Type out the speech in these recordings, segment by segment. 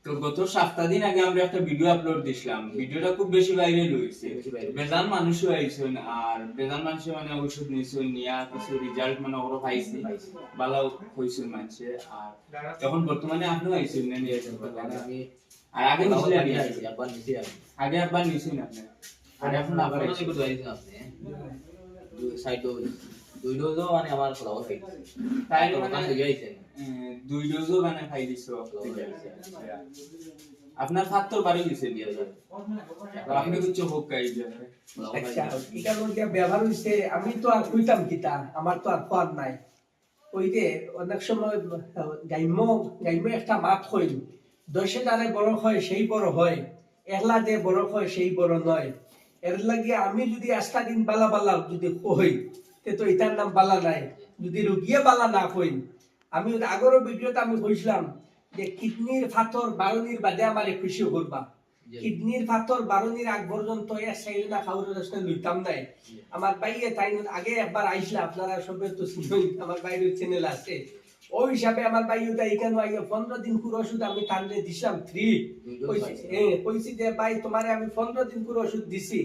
তো গত 7 দিন আগে আমরা একটা ভিডিও আপলোড দিছিলাম, ভিডিওটা খুব বেশি ভাইরাল হয়েছে। বেজান মানুষও আইছেন, আর বেজান মানুষ মানে ঔষধ নিয়েছেন, নিয়া কিছু রেজাল্ট মানে ওরা পাইছে, ভালো হয়েছে মানুষে। আর এখন বর্তমানে আপনিও আইছেন না নিয়েছেন, আমি আর আগে নিছিলেন একবার নিছি আগে একবার নিছেন আপনি, আর এখন আবার আপনি একটু আইছেন আপনি সাইড দুই ডোজও মানে আমার ফলাও খাই তাই তো মানে কাছে যাইছেন 2 ডোজও মানে খাই দিছো। আপনার ফাত্তর বাড়ি গেছে দিয়ে যাবে, আপনি কিছু হোক কাই যাবে। আচ্ছা এটা লগে ব্যবহার হইছে, আমি তো আর কইতাম কিতা, আমার তো আর পথ নাই। ওই যে অনেক সময় গাইম্য একটা মাত হইল, দশে যারে বড় হয় সেই বড় হয়, একলা যে বড় হয় সেই বড় নয়। এর লাগে আমি যদি আজকা দিন বালা বালা যদি কই তে তো এটার নাম বালা নাই, যদি রুগিয়ে বালা না কই। আমি আগের ভিডিওতে আমি কইছিলাম যে কিডনির ফাতর বারণির বাদে আমারে খুশি করবা। কিডনির ফাতর বারণির আগ পর্যন্ত না খাওয়ার রাস্তা লইতাম নাই। আমার বাইয়ে তাই আগে একবার আইসলা, আপনারা সবে তো শুনুন, আমার বাইরের চ্যানেল আছে। ওই হিসাবে আমার বাইটা এখানে আইয়া 15 দিন পুরো ওষুধ আমি টানলে দিছিলাম ফ্রি। কইছি যে ভাই তোমারে আমি 15 দিন পুরো ওষুধ দিছি,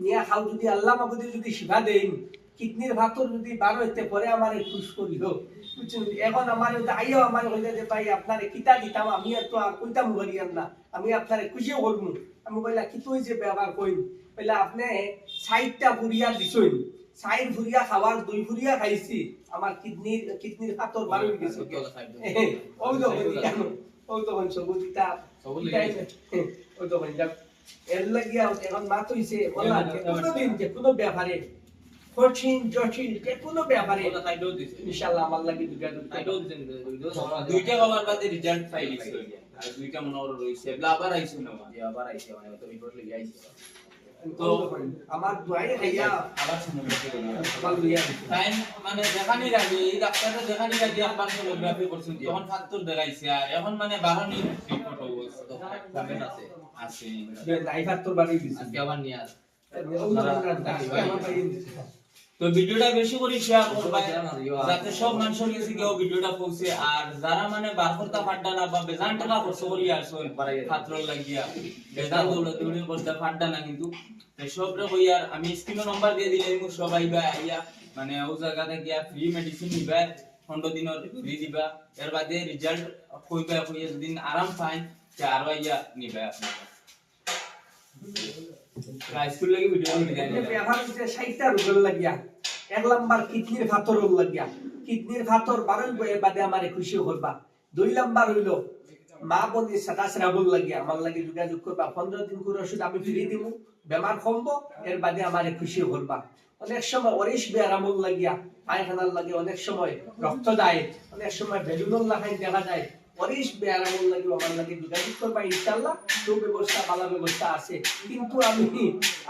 নিয়ে খাও, যদি আল্লাহ মাবুদি যদি শিফা দেন, কিডনির ফাতর যদি বার হইতে পরে আমারে খুশ করিল। এখন আমার আইও আমার হইলে যে ভাই আপনারে কিতা দিতাম, আমি তো আর কইতাম করিয়াম না, আমি আপনারে খুশিও করবো। আমি কইলা কি তুই যে ব্যবহার কইন, কইলা আপনি 60টা ফুরিয়া দিছইন, 60 ফুরিয়া খাওয়ার 2 ফুরিয়া খাইছি, আমার কিডনির ফাতর বার হয়ে গেছে। ওই তো কেন ওই তো সবুজটা ওই তো এর লাগিয়া এখন মাত হইছে বলা কোনদিন যে কোনো ব্যাপারে কঠিন জটিল যে কোনো ব্যাপারে ইনশাআল্লাহ আমার লাগি দুইটা কভার বাদে রেজাল্ট পাই দিছে, আর দুইটা মনে ওর রইছে, আবার আইছে না আবার আইছে মানে তো রিপোর্ট লাগি আইছে। তো আমার দোয়াই হইয়া আবার শুনে আবার লইয়া টাইম মানে দেখানির আগে এই ডাক্তারটা দেখানির আগে একবার সোনোগ্রাফি করছেন, তখন ফাত্তর দেখাইছে, আর এখন মানে বারণি রিপোর্ট হইছে তো কমেন্ট আছে আছে। যে লাইফার তোর বাড়ি দিছি আজকে আবার নিয়ে আস তো ভিডিওটা বেশি করে শেয়ার করবা যাতে সব মানুষের কাছে কেউ ভিডিওটা পৌঁছে। আর যারা মানে বারফরতা ফাড্ডা না বা বেজান টাকা খরচ করি আসল ছাত্র লাগিয়া বেজান দৌড়াদৌড়ি করতে ফাড্ডা না, কিন্তু সব রে কই। আর আমি স্ক্রিনে নাম্বার দিয়ে দিলে সবাই বা আইয়া মানে ও জায়গাতে গিয়া ফ্রি মেডিসিন নিবা, 15 দিনের ফ্রি দিবা, এর বাদে রেজাল্ট কইবা, কইয়া যদি আরাম পায় তে আর আইয়া নিবা। আপনারা স্কুল লাগি ভিডিও ব্যবহার হচ্ছে 60টা রোগের লাগিয়া। 1 নাম্বার কিডনির ফাতরের লাগিয়া, কিডনির ফাতর বারণ বয়ে বাদে আমারে খুশি করবা। 2 নাম্বার হইলো মা বলি সাতাশরাবুল লাগিয়া আমার লাগি যোগাযোগ করবা, 15 দিন করে ওষুধ আমি ফ্রি দিব, বেমার কমবো, এর বাদে আমারে খুশি করবা। অনেক সময় অরিশ বেরামুল লাগিয়া পায়খানার লাগে, অনেক সময় রক্ত যায়, অনেক সময় বেলুনুল লাগাই দেখা যায়, অরিশ বেরামুল লাগিও আমার লাগে যোগাযোগ করবা। ইনশাআল্লাহ তো ব্যবস্থা ভালো ব্যবস্থা আছে। কিন্তু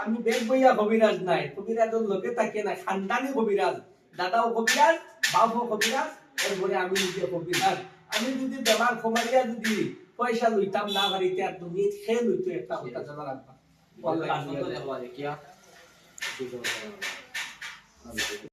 আমি বেগ বইয়া কবিরাজ নাই, কবিরাজের লোকে থাকে না, খানদানি কবিরাজ, দাদাও কবিরাজ, বাপও কবিরাজ, এরপরে আমি নিজে কবিরাজ। আমি যদি বেমার কমাইয়া যদি পয়সা লইতাম না বাড়িতে, আর তুমি খেয়ে লইতো একটা কথা জানা রাখবা।